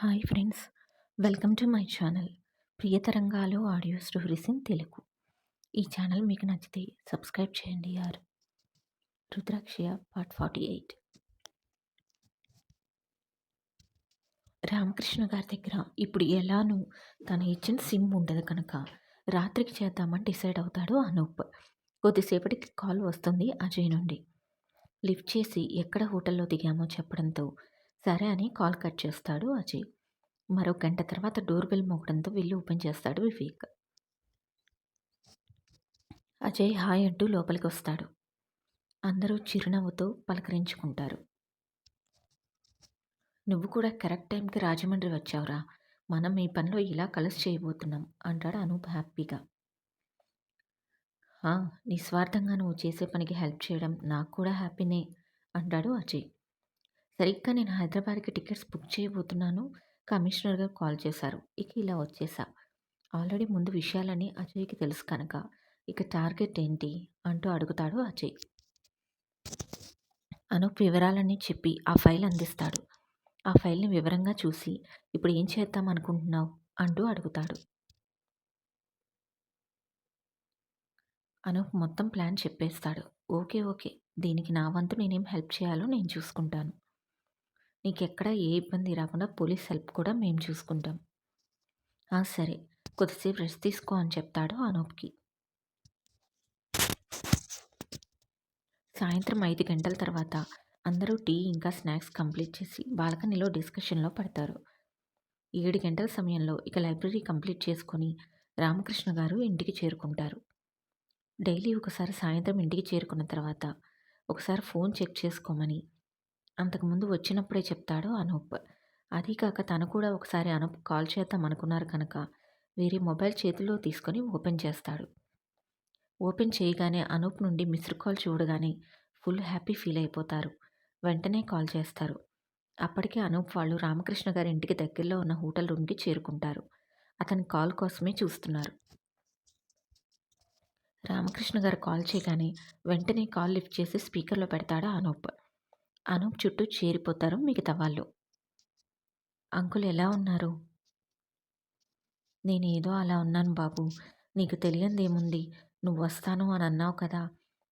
Hi friends, welcome to my channel Priyatarangalu audio stories in Telugu. ఈ channel మీకు నచ్చితే subscribe చేయండి. రుద్రాక్ష పార్ట్ 48. రామకృష్ణ గారి దగ్గర ఇప్పుడు ఎలానూ తను ఇచ్చిన సిమ్ ఉండదు కనుక రాత్రికి చేద్దామని డిసైడ్ అవుతాడు అనూప్. కొద్దిసేపటికి కాల్ వస్తుంది అజయ్ నుండి. లిఫ్ట్ చేసి ఎక్కడ హోటల్లో దిగామో చెప్పడంతో సరే అని కాల్ కట్ చేస్తాడు అజయ్. మరో గంట తర్వాత డోర్ బెల్ మోగడంతో వెళ్ళి ఓపెన్ చేస్తాడు వివేక్. అజయ్ హాయ్ అంటూ లోపలికి వస్తాడు. అందరూ చిరునవ్వుతో పలకరించుకుంటారు. నువ్వు కూడా కరెక్ట్ టైంకి రాజమండ్రి వచ్చావురా, మనం ఈ పనిలో ఇలా కలిసి చేయబోతున్నాం అంటాడు అనూప్ హ్యాపీగా. నిస్వార్థంగా నువ్వు చేసే పనికి హెల్ప్ చేయడం నాకు కూడా హ్యాపీనే అంటాడు అజయ్. సరిగ్గా నేను హైదరాబాద్కి టికెట్స్ బుక్ చేయబోతున్నాను, కమిషనర్ గారు కాల్ చేశారు, ఇక ఇలా వచ్చేసా. ఆల్రెడీ ముందు విషయాలని అజయ్కి తెలుసు కనుక ఇక టార్గెట్ ఏంటి అంటూ అడుగుతాడు అజయ్. అనూప్ వివరాలన్నీ చెప్పి ఆ ఫైల్ అందిస్తాడు. ఆ ఫైల్ని వివరంగా చూసి ఇప్పుడు ఏం చేద్దాం అనుకుంటున్నావు అంటూ అడుగుతాడు. అనూప్ మొత్తం ప్లాన్ చెప్పేస్తాడు. ఓకే, దీనికి నా వంతు నేనేం హెల్ప్ చేయాలో నేను చూసుకుంటాను. నీకెక్కడ ఏ ఇబ్బంది రాకుండా పోలీస్ హెల్ప్ కూడా మేము చూసుకుంటాం. సరే, కొద్దిసేపు రెస్ట్ తీసుకో అని చెప్తాడు అనూప్కి. సాయంత్రం 5 గంటల తర్వాత అందరూ టీ ఇంకా స్నాక్స్ కంప్లీట్ చేసి బాల్కనీలో డిస్కషన్లో పడతారు. 7 గంటల సమయంలో ఇక లైబ్రరీ కంప్లీట్ చేసుకొని రామకృష్ణ గారు ఇంటికి చేరుకుంటారు. డైలీ ఒకసారి సాయంత్రం ఇంటికి చేరుకున్న తర్వాత ఒకసారి ఫోన్ చెక్ చేసుకోమని అంతకుముందు వచ్చినప్పుడే చెప్తాడు అనూప్. అదీ కాక తను కూడా ఒకసారి అనూప్ కాల్ చేద్దాం అనుకున్నారు కనుక వేరే మొబైల్ చేతిలో తీసుకొని ఓపెన్ చేస్తాడు. ఓపెన్ చేయగానే అనూప్ నుండి మిస్డ్ కాల్ చూడగానే ఫుల్ హ్యాపీ ఫీల్ అయిపోతారు. వెంటనే కాల్ చేస్తారు. అప్పటికే అనూప్ వాళ్ళు రామకృష్ణ గారి ఇంటికి దగ్గరలో ఉన్న హోటల్ రూమ్కి చేరుకుంటారు. అతని కాల్ కోసమే చూస్తున్నారు. రామకృష్ణ గారు కాల్ చేయగానే వెంటనే కాల్ లిఫ్ట్ చేసి స్పీకర్లో పెడతాడు అనూప్. అనూప్ చుట్టూ చేరిపోతారు మిగతా వాళ్ళు. అంకుల్ ఎలా ఉన్నారు? నేనేదో అలా ఉన్నాను బాబు, నీకు తెలియందేముంది, నువ్వు వస్తాను అని అన్నావు కదా,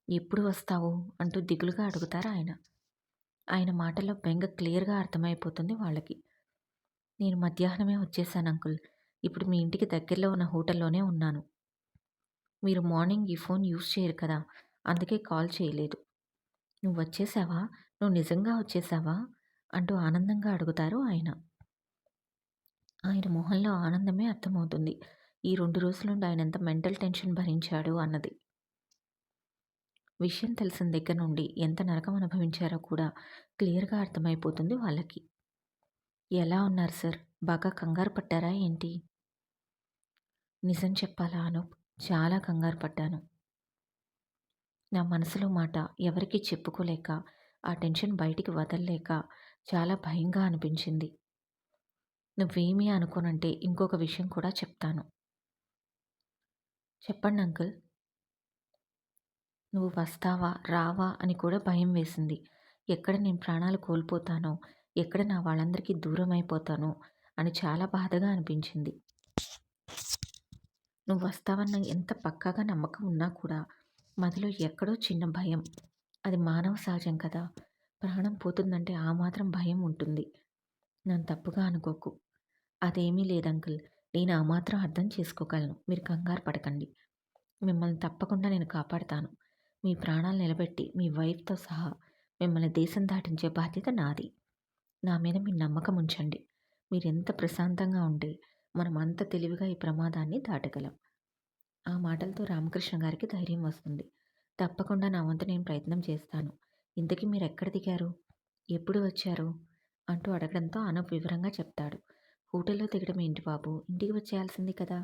ఎప్పుడు వస్తావు అంటూ దిగులుగా అడుగుతారు ఆయన. ఆయన మాటల్లో బెంగ క్లియర్గా అర్థమైపోతుంది వాళ్ళకి. నేను మధ్యాహ్నమే వచ్చేసాను అంకుల్, ఇప్పుడు మీ ఇంటికి దగ్గరలో ఉన్న హోటల్లోనే ఉన్నాను. మీరు మార్నింగ్ ఈ ఫోన్ యూజ్ చేయరు కదా, అందుకే కాల్ చేయలేదు. నువ్వు వచ్చేసావా, నువ్వు నిజంగా వచ్చేసావా అంటూ ఆనందంగా అడుగుతారు ఆయన. ఆయన మొహంలో ఆనందమే అర్థమవుతుంది. ఈ 2 రోజుల నుండి ఆయన ఎంత మెంటల్ టెన్షన్ భరించాడు అన్నది. విషయం తెలిసిన దగ్గర నుండి ఎంత నరకం అనుభవించారో కూడా క్లియర్గా అర్థమైపోతుంది వాళ్ళకి. ఎలా ఉన్నారు సార్, బాగా కంగారు పట్టారా ఏంటి? నిజం చెప్పాలా అనూప్, చాలా కంగారు పడ్డాను. నా మనసులో మాట ఎవరికీ చెప్పుకోలేక, ఆ టెన్షన్ బయటికి వదల్లేక చాలా భయంగా అనిపించింది. నువ్వేమీ అనుకోనంటే ఇంకొక విషయం కూడా చెప్తాను. చెప్పండి అంకుల్. నువ్వు వస్తావా రావా అని కూడా భయం వేసింది. ఎక్కడ నేను ప్రాణాలు కోల్పోతానో, ఎక్కడ నా వాళ్ళందరికీ దూరం అయిపోతానో అని చాలా బాధగా అనిపించింది. నువ్వు వస్తావన్న ఎంత పక్కాగా నమ్మకం ఉన్నా కూడా మదిలో ఎక్కడో చిన్న భయం. అది మానవ సహజం కదా, ప్రాణం పోతుందంటే ఆ మాత్రం భయం ఉంటుంది. నన్ను తప్పుగా అనుకోకు. అదేమీ లేదంకుల్, నేను ఆ మాత్రం అర్థం చేసుకోగలను, మీరు కంగారు పడకండి. మిమ్మల్ని తప్పకుండా నేను కాపాడుతాను. మీ ప్రాణాలు నిలబెట్టి మీ వైఫ్తో సహా మిమ్మల్ని దేశం దాటించే బాధ్యత నాది. నా మీద మీ నమ్మకం ఉంచండి. మీరెంత ప్రశాంతంగా ఉంటే మనం అంత తెలివిగా ఈ ప్రమాదాన్ని దాటగలం. ఆ మాటలతో రామకృష్ణ గారికి ధైర్యం వస్తుంది. తప్పకుండా నా వంతు నేను ప్రయత్నం చేస్తాను. ఇంతకీ మీరు ఎక్కడ దిగారు, ఎప్పుడు వచ్చారు అంటూ అడగడంతో అనూప్ వివరంగా చెప్తాడు. హోటల్లో దిగడం ఏంటి బాబు, ఇంటికి వచ్చేయాల్సింది కదా.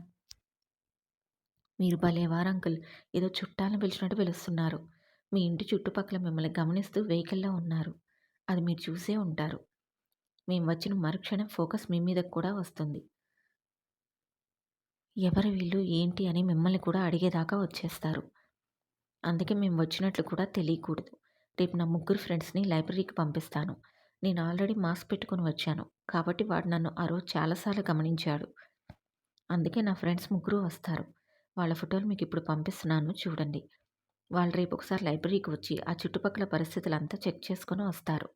మీరు భలేవారు అంకుల్, ఏదో చుట్టాలను పిలిచినట్టు పిలుస్తున్నారు. మీ ఇంటి చుట్టుపక్కల మిమ్మల్ని గమనిస్తూ వెహికల్లో ఉన్నారు, అది మీరు చూసే ఉంటారు. మేము వచ్చిన మరుక్షణం ఫోకస్ మీ మీదకు కూడా వస్తుంది. ఎవరు వీళ్ళు ఏంటి అని మిమ్మల్ని కూడా అడిగేదాకా వచ్చేస్తారు. అందుకే మేము వచ్చినట్లు కూడా తెలియకూడదు. రేపు నా 3 ఫ్రెండ్స్ని లైబ్రరీకి పంపిస్తాను. నేను ఆల్రెడీ మాస్క్ పెట్టుకొని వచ్చాను. కాబట్టి వాడు నన్ను ఆ రోజు చాలా సార్లు గమనించాడు. అందుకే నా ఫ్రెండ్స్ ముగ్గురు వస్తారు. వాళ్ళ ఫోటోలు మీకిప్పుడు పంపిస్తున్నాను చూడండి. వాళ్ళు రేపు ఒకసారి లైబ్రరీకి వచ్చి ఆ చుట్టుపక్కల పరిస్థితులంతా చెక్ చేసుకొని వస్తారు.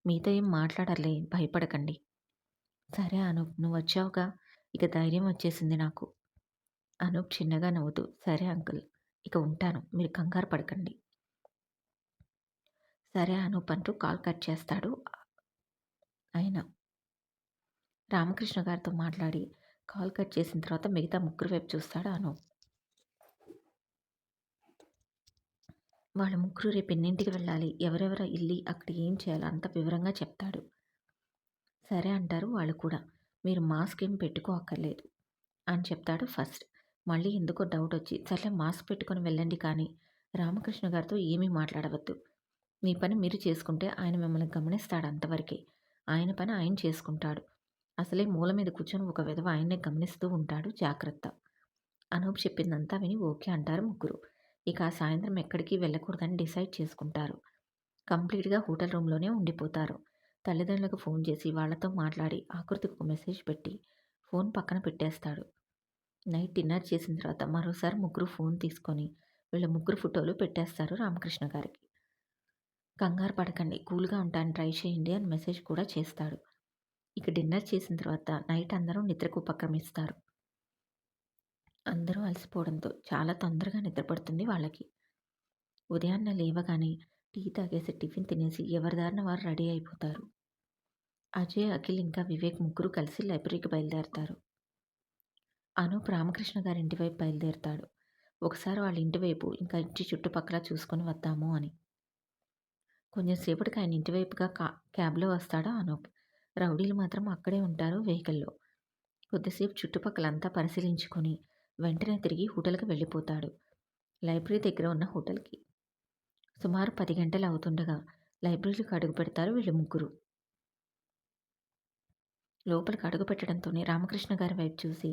మీతో ఏం మాట్లాడరులే భయపడకండి. సరే అనూప్ నువ్వొచ్చావుగా ఇక ధైర్యం వచ్చేసింది నాకు. అనూప్ చిన్నగా నవ్వుతూ సరే అంకుల్ ఇక ఉంటాను. మీరు కంగారు పడకండి. సరే అనూప్ అంటూ కాల్ కట్ చేస్తాడు ఆయన. రామకృష్ణ గారితో మాట్లాడి కాల్ కట్ చేసిన తర్వాత మిగతా ముగ్గురు వైపు చూస్తాడు అనూప్. వాళ్ళ ముగ్గురు రేపు ఎన్నింటికి వెళ్ళాలి? ఎవరెవరు ఎళ్లి అక్కడ ఏం చేయాలో అంతా వివరంగా చెప్తాడు. సరే అంటారు వాళ్ళు కూడా. మీరు మాస్క్ ఏం పెట్టుకోక్కర్లేదు అని చెప్తాడు ఫస్ట్. మళ్ళీ ఎందుకో డౌటొచ్చి సర్లే మాస్క్ పెట్టుకొని వెళ్ళండి కానీ రామకృష్ణ గారితో ఏమీ మాట్లాడవద్దు. మీ పని మీరు చేసుకుంటే ఆయన మిమ్మల్ని గమనిస్తాడు అంతవరకే. ఆయన పని ఆయన చేసుకుంటాడు. అసలే మూల మీద కూర్చొని ఒక వెధవ ఆయన్నే గమనిస్తూ ఉంటాడు జాగ్రత్త. అనూప్ చెప్పిందంతా విని ఓకే అంటారు ముగ్గురు. ఇక ఆ సాయంత్రం ఎక్కడికి వెళ్ళకూడదని డిసైడ్ చేసుకుంటారు. కంప్లీట్‌గా హోటల్ రూమ్‌లోనే ఉండిపోతారు. తల్లిదండ్రులకు ఫోన్ చేసి వాళ్ళతో మాట్లాడి ఆకృతికి ఒక మెసేజ్ పెట్టి ఫోన్ పక్కన పెట్టేస్తాడు. నైట్ డిన్నర్ చేసిన తర్వాత మరోసారి ముగ్గురు ఫోన్ తీసుకొని వీళ్ళ ముగ్గురు ఫోటోలు పెట్టేస్తారు రామకృష్ణ గారికి. కంగారు పడకండి కూల్‌గా ఉంటాను ట్రై చేయండి అని మెసేజ్ కూడా చేస్తాడు. ఇక డిన్నర్ చేసిన తర్వాత నైట్ అందరూ నిద్రకు ఉపక్రమిస్తారు. అందరూ అలసిపోవడంతో చాలా తొందరగా నిద్ర పడుతుంది వాళ్ళకి. ఉదయాన్నే లేవగానే టీ తాగేసి టిఫిన్ తినేసి ఎవరి దారిన వారు రెడీ అయిపోతారు. అజయ్, అఖిల్ ఇంకా వివేక్ ముగ్గురు కలిసి లైబ్రరీకి బయలుదేరతారు. అనూప్ రామకృష్ణ గారింటి వైపు బయలుదేరతాడు. ఒకసారి వాళ్ళ ఇంటి వైపు ఇంకా ఇంటి చుట్టుపక్కల చూసుకొని వద్దాము అని. కొంచెం సేపటికి ఆయన ఇంటి వైపుగా క్యాబ్‌లో వస్తాడు అనూప్. రౌడీలు మాత్రం అక్కడే ఉంటారు వెహికల్‌లో. కొద్దిసేపు చుట్టుపక్కలంతా పరిశీలించుకొని వెంటనే తిరిగి హోటల్‌కి వెళ్ళిపోతాడు. లైబ్రరీ దగ్గర ఉన్న హోటల్‌కి. సుమారు 10 గంటలు అవుతుండగా లైబ్రరీకి అడుగుపెడతారు వీళ్ళు ముగ్గురు. లోపలికి అడుగుపెట్టడంతోనే రామకృష్ణ గారి వైపు చూసి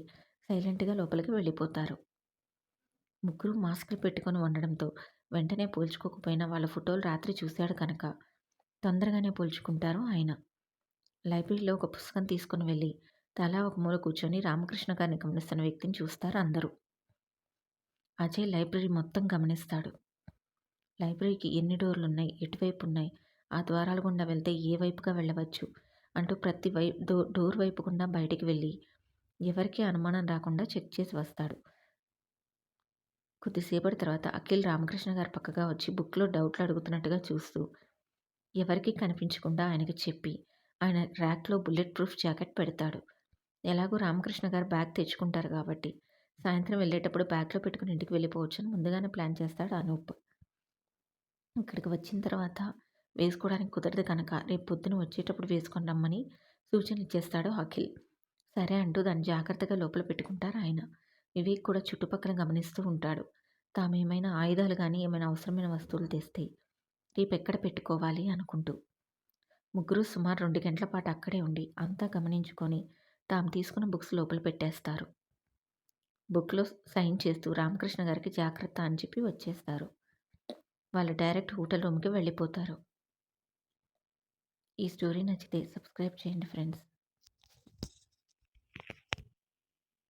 సైలెంట్‌గా లోపలికి వెళ్ళిపోతారు. ముగ్గురు మాస్కులు పెట్టుకొని ఉండడంతో వెంటనే పోల్చుకోకపోయినా వాళ్ళ ఫోటోలు రాత్రి చూశాడు కనుక తొందరగానే పోల్చుకుంటారు ఆయన. లైబ్రరీలో ఒక పుస్తకం తీసుకొని వెళ్ళి తలా ఒక మూల కూర్చొని రామకృష్ణ గారిని గమనిస్తున్న వ్యక్తిని చూస్తారు అందరూ. అజయ్ లైబ్రరీ మొత్తం గమనిస్తాడు. లైబ్రరీకి ఎన్ని డోర్లున్నాయి? ఎటువైపున్నాయి? ఆ ద్వారాల గుండా వెళ్తే ఏ వైపుగా వెళ్ళవచ్చు? అంటూ ప్రతి డోర్ వైపు గుండా బయటికి వెళ్ళి ఎవరికీ అనుమానం రాకుండా చెక్ చేసి వస్తాడు. కొద్దిసేపటి తర్వాత అఖిల్ రామకృష్ణ గారి పక్కగా వచ్చి బుక్‌లో డౌట్లు అడుగుతున్నట్టుగా చూస్తూ ఎవరికీ కనిపించకుండా ఆయనకి చెప్పి ఆయన ర్యాక్‌లో బుల్లెట్ ప్రూఫ్ జాకెట్ పెడతాడు. ఎలాగో రామకృష్ణ గారు బ్యాగ్ తెచ్చుకుంటారు కాబట్టి సాయంత్రం వెళ్ళేటప్పుడు బ్యాగ్‌లో పెట్టుకొని ఇంటికి వెళ్ళిపోవచ్చని ముందుగానే ప్లాన్ చేస్తాడు అనూప్. ఇక్కడికి వచ్చిన తర్వాత వేసుకోవడానికి కుదరదు కనుక రేపు పొద్దున వచ్చేటప్పుడు వేసుకొని రమ్మని సూచనలిచ్చేస్తాడు అఖిల్. సరే అంటూ దాన్ని జాగ్రత్తగా లోపల పెట్టుకుంటారు ఆయన. వివేక్ కూడా చుట్టుపక్కల గమనిస్తూ ఉంటాడు. తామేమైనా ఆయుధాలు గానీ, ఏమైనా అవసరమైన వస్తువులు తెస్తే రేపెక్కడ పెట్టుకోవాలి అనుకుంటూ. ముగ్గురు సుమారు 2 గంటల పాటు అక్కడే ఉండి అంతా గమనించుకొని తాము తీసుకున్న బుక్స్ లోపల పెట్టేస్తారు. బుక్‌లో సైన్ చేస్తూ రామకృష్ణ గారికి జాగ్రత్త అని చెప్పి వచ్చేస్తారు. వాళ్ళు డైరెక్ట్ హోటల్ రూమ్‌కి వెళ్ళిపోతారు. ఈ స్టోరీ నచ్చితే సబ్స్క్రైబ్ చేయండి ఫ్రెండ్స్.